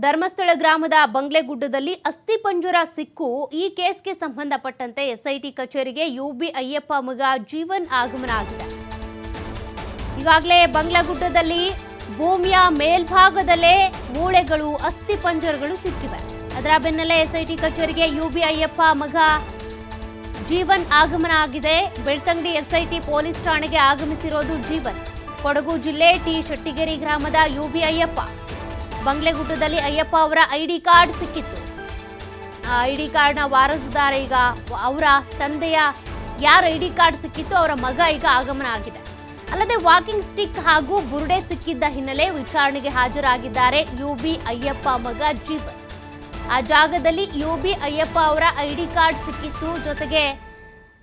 ಧರ್ಮಸ್ಥಳ ಗ್ರಾಮದ ಬಂಗ್ಲೆಗುಡ್ಡದಲ್ಲಿ ಅಸ್ಥಿಪಂಜರ ಸಿಕ್ಕು ಈ ಕೇಸ್ಗೆ ಸಂಬಂಧಪಟ್ಟಂತೆ ಎಸ್ಐಟಿ ಕಚೇರಿಗೆ ಯುಬಿ ಅಯ್ಯಪ್ಪ ಮಗ ಜೀವನ್ ಆಗಮನ ಆಗಿದೆ. ಈಗಾಗಲೇ ಬಂಗ್ಲೆಗುಡ್ಡದಲ್ಲಿ ಭೂಮಿಯ ಮೇಲ್ಭಾಗದಲ್ಲೇ ಮೂಳೆಗಳು ಅಸ್ಥಿಪಂಜರಗಳು ಸಿಕ್ಕಿವೆ. ಅದರ ಬೆನ್ನಲ್ಲೇ ಎಸ್ಐಟಿ ಕಚೇರಿಗೆ ಯುಬಿ ಅಯ್ಯಪ್ಪ ಮಗ ಜೀವನ್ ಆಗಮನ ಆಗಿದೆ. ಬೆಳ್ತಂಗಡಿ ಎಸ್ಐಟಿ ಪೊಲೀಸ್ ಠಾಣೆಗೆ ಆಗಮಿಸಿರೋದು ಜೀವನ್. ಕೊಡಗು ಜಿಲ್ಲೆ ಟಿ ಶೆಟ್ಟಿಗೆರೆ ಗ್ರಾಮದ ಯುಬಿ ಅಯ್ಯಪ್ಪ. ಬಂಗ್ಲೆಗುಡ್ಡದಲ್ಲಿ ಅಯ್ಯಪ್ಪ ಅವರ ಐಡಿ ಕಾರ್ಡ್ ಸಿಕ್ಕಿತ್ತು. ಆ ಐಡಿ ಕಾರ್ಡ್ನ ವಾರಸುದಾರ ಈಗ ಅವರ ತಂದೆಯ ಯಾರ ಐಡಿ ಕಾರ್ಡ್ ಸಿಕ್ಕಿತ್ತು ಅವರ ಮಗ ಈಗ ಆಗಮನ ಆಗಿದೆ. ಅಲ್ಲದೆ ವಾಕಿಂಗ್ ಸ್ಟಿಕ್ ಹಾಗೂ ಬುರುಡೆ ಸಿಕ್ಕಿದ್ದ ಹಿನ್ನೆಲೆ ವಿಚಾರಣೆಗೆ ಹಾಜರಾಗಿದ್ದಾರೆ ಯುಬಿ ಅಯ್ಯಪ್ಪ ಮಗ ಜೀವನ್. ಆ ಜಾಗದಲ್ಲಿ ಯುಬಿ ಅಯ್ಯಪ್ಪ ಅವರ ಐಡಿ ಕಾರ್ಡ್ ಸಿಕ್ಕಿತ್ತು, ಜೊತೆಗೆ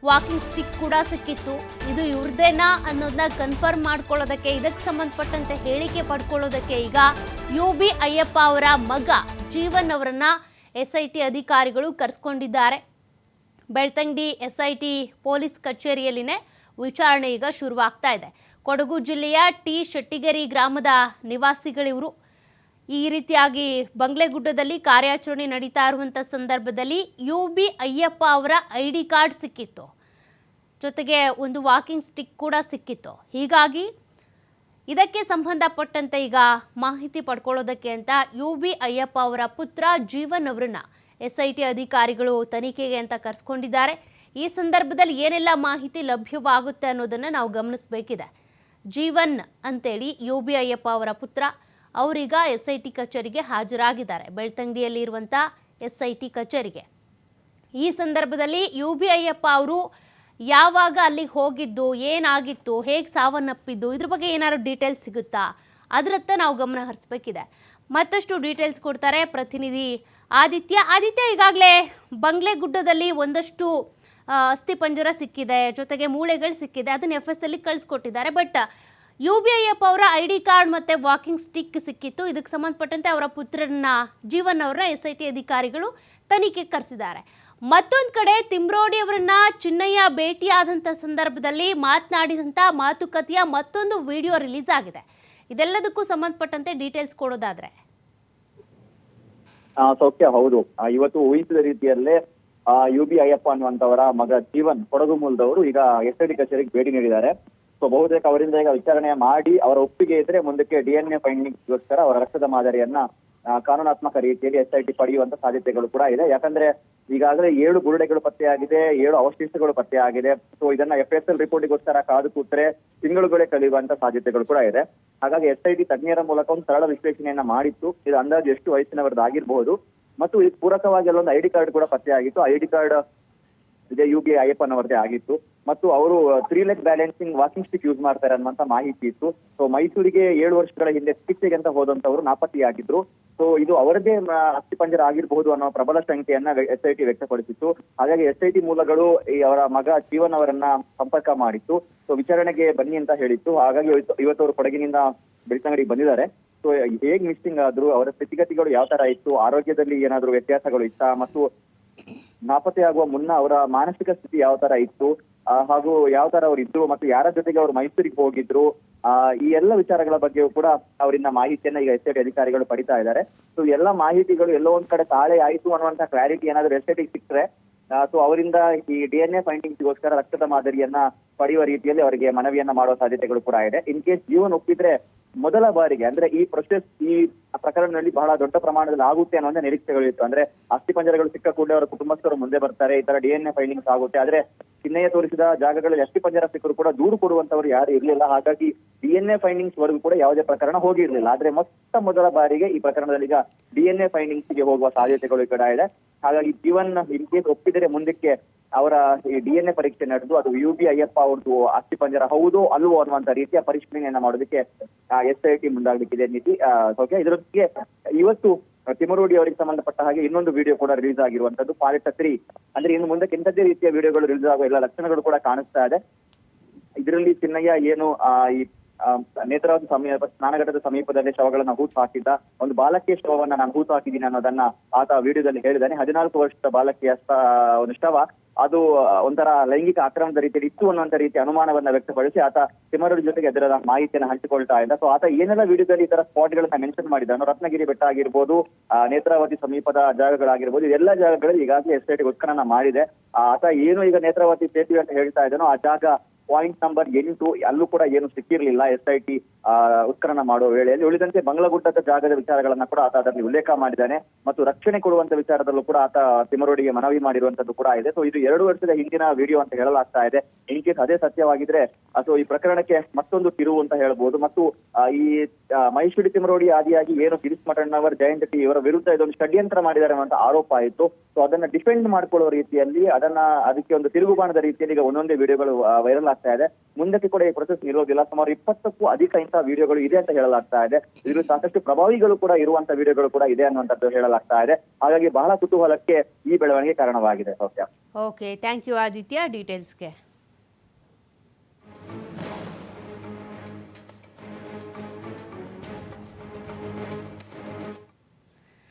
ವಾಕಿಂಗ್ ಸ್ಟಿಕ್ ಕೂಡ ಸಿಕ್ಕಿತ್ತು. ಇದು ಇವ್ರದೇನಾ ಅನ್ನೋದನ್ನ ಕನ್ಫರ್ಮ್ ಮಾಡ್ಕೊಳ್ಳೋದಕ್ಕೆ, ಇದಕ್ಕೆ ಸಂಬಂಧಪಟ್ಟಂತೆ ಹೇಳಿಕೆ ಪಡ್ಕೊಳ್ಳೋದಕ್ಕೆ ಈಗ ಯುಬಿ ಅಯ್ಯಪ್ಪ ಅವರ ಮಗ ಜೀವನ್ ಅವರನ್ನ ಎಸ್ಐಟಿ ಅಧಿಕಾರಿಗಳು ಕರೆಸ್ಕೊಂಡಿದ್ದಾರೆ. ಬೆಳ್ತಂಗಡಿ ಎಸ್ಐಟಿ ಪೊಲೀಸ್ ಕಚೇರಿಯಲ್ಲಿನೇ ವಿಚಾರಣೆ ಈಗ ಶುರುವಾಗ್ತಾ ಇದೆ. ಕೊಡಗು ಜಿಲ್ಲೆಯ ಟಿ ಶೆಟ್ಟಿಗೆರೆ ಗ್ರಾಮದ ನಿವಾಸಿಗಳಿವರು. ಈ ರೀತಿಯಾಗಿ ಬಂಗ್ಲೆಗುಡ್ಡದಲ್ಲಿ ಕಾರ್ಯಾಚರಣೆ ನಡೀತಾ ಇರುವಂಥ ಸಂದರ್ಭದಲ್ಲಿ ಯುಬಿ ಅಯ್ಯಪ್ಪ ಅವರ ಐಡಿ ಕಾರ್ಡ್ ಸಿಕ್ಕಿತ್ತು, ಜೊತೆಗೆ ಒಂದು ವಾಕಿಂಗ್ ಸ್ಟಿಕ್ ಕೂಡ ಸಿಕ್ಕಿತ್ತು. ಹೀಗಾಗಿ ಇದಕ್ಕೆ ಸಂಬಂಧಪಟ್ಟಂತೆ ಈಗ ಮಾಹಿತಿ ಪಡ್ಕೊಳ್ಳೋದಕ್ಕೆ ಅಂತ ಯುಬಿ ಅಯ್ಯಪ್ಪ ಅವರ ಪುತ್ರ ಜೀವನ್ ಅವರನ್ನ ಎಸ್ಐಟಿ ಅಧಿಕಾರಿಗಳು ತನಿಖೆಗೆ ಅಂತ ಕರೆಸ್ಕೊಂಡಿದ್ದಾರೆ. ಈ ಸಂದರ್ಭದಲ್ಲಿ ಏನೆಲ್ಲ ಮಾಹಿತಿ ಲಭ್ಯವಾಗುತ್ತೆ ಅನ್ನೋದನ್ನು ನಾವು ಗಮನಿಸಬೇಕಿದೆ. ಜೀವನ್ ಅಂತೇಳಿ ಯುಬಿ ಅಯ್ಯಪ್ಪ ಅವರ ಪುತ್ರ, ಅವರೀಗ ಎಸ್ಐಟಿ ಕಚೇರಿಗೆ ಹಾಜರಾಗಿದ್ದಾರೆ, ಬೆಳ್ತಂಗಡಿಯಲ್ಲಿ ಇರುವಂಥ ಎಸ್ಐಟಿ ಕಚೇರಿಗೆ. ಈ ಸಂದರ್ಭದಲ್ಲಿ ಯುಬಿ ಅಯ್ಯಪ್ಪ ಅವರು ಯಾವಾಗ ಅಲ್ಲಿಗೆ ಹೋಗಿದ್ದು, ಏನಾಗಿತ್ತು, ಹೇಗೆ ಸಾವನ್ನಪ್ಪಿದ್ದು, ಇದ್ರ ಬಗ್ಗೆ ಏನಾದ್ರು ಡೀಟೇಲ್ಸ್ ಸಿಗುತ್ತಾ, ಅದರತ್ತ ನಾವು ಗಮನ ಹರಿಸಬೇಕಿದೆ. ಮತ್ತಷ್ಟು ಡೀಟೇಲ್ಸ್ ಕೊಡ್ತಾರೆ ಪ್ರತಿನಿಧಿ ಆದಿತ್ಯ. ಈಗಾಗಲೇ ಬಂಗ್ಲೆಗುಡ್ಡದಲ್ಲಿ ಒಂದಷ್ಟು ಅಸ್ಥಿಪಂಜರ ಸಿಕ್ಕಿದೆ, ಜೊತೆಗೆ ಮೂಳೆಗಳು ಸಿಕ್ಕಿದೆ, ಅದನ್ನು FS ಕಳಿಸ್ಕೊಟ್ಟಿದ್ದಾರೆ. ಬಟ್ ಯುಬಿ ಅಯ್ಯಪ್ಪ ಅವರ ಐಡಿ ಕಾರ್ಡ್ ಮತ್ತು ವಾಕಿಂಗ್ ಸ್ಟಿಕ್ ಸಿಕ್ಕಿತ್ತು. ಇದಕ್ಕೆ ಸಂಬಂಧಪಟ್ಟಂತೆ ಅವರ ಪುತ್ರನ ಜೀವನ್ ಅವರ ಎಸ್ಐಟಿ ಅಧಿಕಾರಿಗಳು ತನಿಖೆ ಕರೆಸಿದ್ದಾರೆ. ಮತ್ತೊಂದು ಕಡೆ ತಿಮ್ರೋಡಿ ಅವರನ್ನ ಚಿನ್ನಯ್ಯ ಭೇಟಿಯಾದಂಥ ಸಂದರ್ಭದಲ್ಲಿ ಮಾತನಾಡಿದಂಥ ಮಾತುಕತೆಯ ಮತ್ತೊಂದು ವಿಡಿಯೋ ರಿಲೀಸ್ ಆಗಿದೆ. ಇದೆಲ್ಲದಕ್ಕೂ ಸಂಬಂಧಪಟ್ಟಂತೆ ಡೀಟೇಲ್ಸ್ ಕೊಡೋದಾದ್ರೆ. ಸೌಖ್ಯ, ಹೌದು. ಇವತ್ತು ಊಹಿಸಿದ ರೀತಿಯಲ್ಲೇ ಯುಬಿ ಅಯ್ಯಪ್ಪ ಅನ್ನುವಂಥವರ ಮಗ ಜೀವನ್ ಕೊಡಗು ಮೂಲದವರು ಈಗ ಎಸ್ಐಟಿ ಕಚೇರಿಗೆ ಭೇಟಿ ನೀಡಿದ್ದಾರೆ. ಸೊ ಬಹುತೇಕ ಅವರಿಂದ ಈಗ ವಿಚಾರಣೆ ಮಾಡಿ ಅವರ ಒಪ್ಪಿಗೆ ಇದ್ರೆ ಮುಂದಕ್ಕೆ DNA ಫೈಂಡಿಂಗ್ಸ್ಗೋಸ್ಕರ ಅವರ ರಕ್ತದ ಮಾದರಿಯನ್ನ ಕಾನೂನಾತ್ಮಕ ರೀತಿಯಲ್ಲಿ SIT ಪಡೆಯುವಂತ ಸಾಧ್ಯತೆಗಳು ಕೂಡ ಇದೆ. ಯಾಕಂದ್ರೆ ಈಗಾಗಲೇ 7 ಬುರುಡೆಗಳು ಪತ್ತೆಯಾಗಿದೆ, 7 ಅವಶೇಷಗಳು ಪತ್ತೆಯಾಗಿದೆ. ಸೊ ಇದನ್ನ FSL ರಿಪೋರ್ಟಿಗೋಸ್ಕರ ಕಾದು ಕೂತ್ರೆ ತಿಂಗಳುಗಳೇ ಕಳೆಯುವಂತ ಸಾಧ್ಯತೆಗಳು ಕೂಡ ಇದೆ. ಹಾಗಾಗಿ SIT ತಜ್ಞರ ಮೂಲಕ ಒಂದು ಸರಳ ವಿಶ್ಲೇಷಣೆಯನ್ನ ಮಾಡಿತ್ತು. ಇದು ಅಂದಾಜು ಎಷ್ಟು ವಯಸ್ಸಿನವರದಾಗಿರ್ಬಹುದು ಮತ್ತು ಇದು ಪೂರಕವಾಗಿ ಅಲ್ಲೊಂದು ಐಡಿ ಕಾರ್ಡ್ ಕೂಡ ಪತ್ತೆಯಾಗಿತ್ತು. ಐಡಿ ಕಾರ್ಡ್ ಇದೇ ಯುಬಿ ಅಯ್ಯಪ್ಪನವರದೇ ಆಗಿತ್ತು ಮತ್ತು ಅವರು 3 leg balancing walking stick use ಮಾಡ್ತಾರೆ ಅನ್ನುವಂತ ಮಾಹಿತಿ ಇತ್ತು. ಸೊ ಮೈಸೂರಿಗೆ 7 ವರ್ಷಗಳ ಹಿಂದೆ ಚಿಕಿತ್ಸೆಗೆ ಅಂತ ಹೋದಂತವರು ನಾಪತ್ತೆಯಾಗಿದ್ರು. ಸೊ ಇದು ಅವರದೇ ಅಸ್ಥಿಪಂಜರ ಆಗಿರಬಹುದು ಅನ್ನೋ ಪ್ರಬಲ ಶಂಕೆಯನ್ನ SIT ವ್ಯಕ್ತಪಡಿಸಿತ್ತು. ಹಾಗಾಗಿ SIT ಮೂಲಗಳು ಈ ಅವರ ಮಗ ಜೀವನ್ ಅವರನ್ನ ಸಂಪರ್ಕ ಮಾಡಿತ್ತು. ಸೊ ವಿಚಾರಣೆಗೆ ಬನ್ನಿ ಅಂತ ಹೇಳಿತ್ತು. ಹಾಗಾಗಿ ಇವತ್ತು ಅವರು ಕೊಡಗಿನಿಂದ ಬೆಳ್ತಂಗಡಿಗೆ ಬಂದಿದ್ದಾರೆ. ಸೊ ಹೇಗ್ ಮಿಸ್ಸಿಂಗ್ ಆದ್ರು, ಅವರ ಸ್ಥಿತಿಗತಿಗಳು ಯಾವ ತರ ಇತ್ತು, ಆರೋಗ್ಯದಲ್ಲಿ ಏನಾದ್ರು ವ್ಯತ್ಯಾಸಗಳು ಇತ್ತಾ ಮತ್ತು ನಾಪತ್ತೆಯಾಗುವ ಮುನ್ನ ಅವರ ಮಾನಸಿಕ ಸ್ಥಿತಿ ಯಾವ ತರ ಇತ್ತು, ಹಾಗೂ ಯಾವ ತರ ಅವ್ರು ಇದ್ರು ಮತ್ತು ಯಾರ ಜೊತೆಗೆ ಅವರು ಮೈಸೂರಿಗೆ ಹೋಗಿದ್ರು, ಈ ಎಲ್ಲ ವಿಚಾರಗಳ ಬಗ್ಗೆಯೂ ಕೂಡ ಅವರಿಂದ ಮಾಹಿತಿಯನ್ನ ಈಗ SIT ಅಧಿಕಾರಿಗಳು ಪಡಿತಾ ಇದ್ದಾರೆ. ಸೊ ಎಲ್ಲ ಮಾಹಿತಿಗಳು ಎಲ್ಲೋ ಒಂದ್ ಕಡೆ ತಾಳೆ ಆಯ್ತು ಅನ್ನುವಂತ ಕ್ಲಾರಿಟಿ ಏನಾದ್ರು SIT ಸಿಕ್ಕ್ರೆ ಸೊ ಅವರಿಂದ ಈ DNA ಫೈಂಡಿಂಗ್ಸ್ಗೋಸ್ಕರ ರಕ್ತದ ಮಾದರಿಯನ್ನ ಪಡೆಯುವ ರೀತಿಯಲ್ಲಿ ಅವರಿಗೆ ಮನವಿಯನ್ನ ಮಾಡುವ ಸಾಧ್ಯತೆಗಳು ಕೂಡ ಇದೆ. ಇನ್ ಕೇಸ್ ಜೀವನ್ ಒಪ್ಪಿದ್ರೆ ಮೊದಲ ಬಾರಿಗೆ ಅಂದ್ರೆ ಈ ಪ್ರೊಸೆಸ್ ಈ ಪ್ರಕರಣದಲ್ಲಿ ಬಹಳ ದೊಡ್ಡ ಪ್ರಮಾಣದಲ್ಲಿ ಆಗುತ್ತೆ ಅನ್ನೋ ನಿರೀಕ್ಷೆಗಳಿತ್ತು. ಅಂದ್ರೆ ಅಸ್ಥಿಪಂಜರಗಳು ಸಿಕ್ಕ ಕೂಡಲೇ ಅವರ ಕುಟುಂಬಸ್ಥರು ಮುಂದೆ ಬರ್ತಾರೆ, ಈ ತರ DNA ಫೈಂಡಿಂಗ್ಸ್ ಆಗುತ್ತೆ. ಆದ್ರೆ ಚಿನ್ನಯ್ಯ ತೋರಿಸಿದ ಜಾಗಗಳಲ್ಲಿ ಅಸ್ಥಿಪಂಜರ ಸಿಕ್ಕರು ಕೂಡ ದೂರು ಕೊಡುವಂತವ್ರು ಯಾರು ಇರ್ಲಿಲ್ಲ. ಹಾಗಾಗಿ DNA ಫೈಂಡಿಂಗ್ಸ್ ವರೆಗೂ ಕೂಡ ಯಾವುದೇ ಪ್ರಕರಣ ಹೋಗಿರ್ಲಿಲ್ಲ. ಆದ್ರೆ ಮೊದಲ ಬಾರಿಗೆ ಈ ಪ್ರಕರಣದಲ್ಲಿ ಈಗ DNA ಫೈಂಡಿಂಗ್ಸ್ ಗೆ ಹೋಗುವ ಸಾಧ್ಯತೆಗಳು ಕೂಡ ಇದೆ. ಹಾಗಾಗಿ ಜೀವನ್ ಇನ್ ಕೇಸ್ ಒಪ್ಪಿದರೆ ಮುಂದಕ್ಕೆ ಅವರ ಈ DNA ಪರೀಕ್ಷೆ ನಡೆದು ಅದು ಯುಬಿ ಅಯ್ಯಪ್ಪ ಅವ್ರದ್ದು ಅಸ್ಥಿಪಂಜರ ಹೌದೋ ಅಲ್ವೋ ಅನ್ನುವಂತ ರೀತಿಯ ಪರಿಶೀಲನೆಯನ್ನ ಮಾಡೋದಕ್ಕೆ SIT ಮುಂದಾಗಲಿಕ್ಕಿದೆ ನೀತಿ. ಓಕೆ, ಇದರೊಂದಿಗೆ ಇವತ್ತು ತಿಮರೋಡಿ ಅವರಿಗೆ ಸಂಬಂಧಪಟ್ಟ ಹಾಗೆ ಇನ್ನೊಂದು ವಿಡಿಯೋ ಕೂಡ ರಿಲೀಸ್ ಆಗಿರುವಂತದ್ದು ಪಾರ್ಟ್ 3. ಅಂದ್ರೆ ಇನ್ನು ಮುಂದಕ್ಕೆ ಇಂಥದ್ದೇ ರೀತಿಯ ವಿಡಿಯೋಗಳು ರಿಲೀಸ್ ಆಗುವ ಎಲ್ಲ ಲಕ್ಷಣಗಳು ಕೂಡ ಕಾಣಿಸ್ತಾ ಇದೆ. ಇದರಲ್ಲಿ ಚಿನ್ನಯ್ಯ ಏನು ಈ ನೇತ್ರಾವತಿ ಸ್ನಾನಘಟ್ಟದ ಸಮೀಪದಲ್ಲಿ ಶವಗಳನ್ನ ಹೂತು ಹಾಕಿದ್ದ, ಒಂದು ಬಾಲಕಿಯ ಶವವನ್ನ ನಾನು ಹೂತು ಹಾಕಿದ್ದೀನಿ ಅನ್ನೋದನ್ನ ಆತ ವಿಡಿಯೋದಲ್ಲಿ ಹೇಳಿದ್ದಾನೆ. 14 ವರ್ಷದ ಬಾಲಕಿಯ ಒಂದು ಶವ ಅದು ಒಂಥರ ಲೈಂಗಿಕ ಆಕ್ರಮಣದ ರೀತಿಯಲ್ಲಿ ಇತ್ತು ಅನ್ನುವಂತ ರೀತಿ ಅನುಮಾನವನ್ನ ವ್ಯಕ್ತಪಡಿಸಿ ಆತ ತಿಮರೋಡಿ ಜೊತೆಗೆ ಅದರ ಮಾಹಿತಿಯನ್ನು ಹಂಚಿಕೊಳ್ತಾ ಇದ್ದ. ಸೊ ಆತ ಏನೆಲ್ಲ ವಿಡಿಯೋದಲ್ಲಿ ಈ ತರ ಸ್ಪಾಟ್ ಗಳನ್ನ ಮೆನ್ಷನ್ ಮಾಡಿದ್ದಾನೋ, ರತ್ನಗಿರಿ ಬೆಟ್ಟ ಆಗಿರ್ಬೋದು, ನೇತ್ರಾವತಿ ಸಮೀಪದ ಜಾಗಗಳಾಗಿರ್ಬೋದು, ಇದೆಲ್ಲ ಜಾಗಗಳಲ್ಲಿ ಈಗಾಗಲೇ SIT ಉತ್ಖನನ ಮಾಡಿದೆ. ಆತ ಏನು ಈಗ ನೇತ್ರಾವತಿ ಸೇತುವೆ ಅಂತ ಹೇಳ್ತಾ ಇದ್ದಾನೋ ಆ ಜಾಗ ಪಾಯಿಂಟ್ ನಂಬರ್ 8 ಅಲ್ಲೂ ಕೂಡ ಏನು ಸಿಕ್ಕಿರ್ಲಿಲ್ಲ SIT ಉತ್ಖನನ ಮಾಡುವ ವೇಳೆಯಲ್ಲಿ. ಉಳಿದಂತೆ ಬಂಗ್ಲಗುಡ್ಡದ ಜಾಗದ ವಿಚಾರಗಳನ್ನ ಕೂಡ ಆತ ಅದರಲ್ಲಿ ಉಲ್ಲೇಖ ಮಾಡಿದ್ದಾನೆ ಮತ್ತು ರಕ್ಷಣೆ ಕೊಡುವಂತ ವಿಚಾರದಲ್ಲೂ ಕೂಡ ಆತ ತಿಮರೋಡಿಗೆ ಮನವಿ ಮಾಡಿರುವಂತದ್ದು ಕೂಡ ಇದೆ. ಸೊ ಇದು 2 ವರ್ಷದ ಹಿಂದಿನ ವಿಡಿಯೋ ಅಂತ ಹೇಳಲಾಗ್ತಾ ಇದೆ. ಇನ್ ಕೇಸ್ ಅದೇ ಸತ್ಯವಾಗಿದ್ರೆ ಸೊ ಈ ಪ್ರಕರಣಕ್ಕೆ ಮತ್ತೊಂದು ತಿರುವು ಅಂತ ಹೇಳ್ಬೋದು. ಮತ್ತು ಈ ಮಹೇಶ್ವರಿ ತಿಮರೋಡಿ ಆದಿಯಾಗಿ ಏನು ಗಿರೀಶ್ ಮಠಣ್ಣವರ್, ಜಯಂತ್ ಟಿ ಇವರ ವಿರುದ್ಧ ಇದೊಂದು ಷಡ್ಯಂತ್ರ ಮಾಡಿದ್ದಾರೆ ಅನ್ನುವಂತ ಆರೋಪ ಆಯಿತು. ಸೊ ಅದನ್ನ ಡಿಫೆಂಡ್ ಮಾಡ್ಕೊಳ್ಳುವ ರೀತಿಯಲ್ಲಿ ಅದಕ್ಕೆ ಒಂದು ತಿರುಗುಬಾಣದ ರೀತಿಯಲ್ಲಿ ಈಗ ಒಂದೊಂದೇ ವಿಡಿಯೋಗಳು ವೈರಲ್ ಆಗ್ತಾ ಇದೆ. ಮುಂದಕ್ಕೆ ಕೂಡ ಈ ಪ್ರೊಸೆಸ್ ನಿಲ್ಲೋದಿಲ್ಲ. ಸುಮಾರು 20ಕ್ಕೂ ಅಧಿಕ ಇಂತಹ ವಿಡಿಯೋಗಳು ಇದೆ ಅಂತ ಹೇಳಲಾಗ್ತಾ ಇದೆ. ಇದರಲ್ಲಿ ಸಾಕಷ್ಟು ಪ್ರಭಾವಿಗಳು ಕೂಡ ಇರುವಂತ ವಿಡಿಯೋಗಳು ಕೂಡ ಇದೆ ಅನ್ನುವಂಥದ್ದು ಹೇಳಲಾಗ್ತಾ ಇದೆ. ಹಾಗಾಗಿ ಬಹಳ ಕುತೂಹಲಕ್ಕೆ ಈ ಬೆಳವಣಿಗೆ ಕಾರಣವಾಗಿದೆ. ಸೌಖ್ಯ. Okay, thank you Aditya ಡೀಟೇಲ್ಸ್ಗೆ.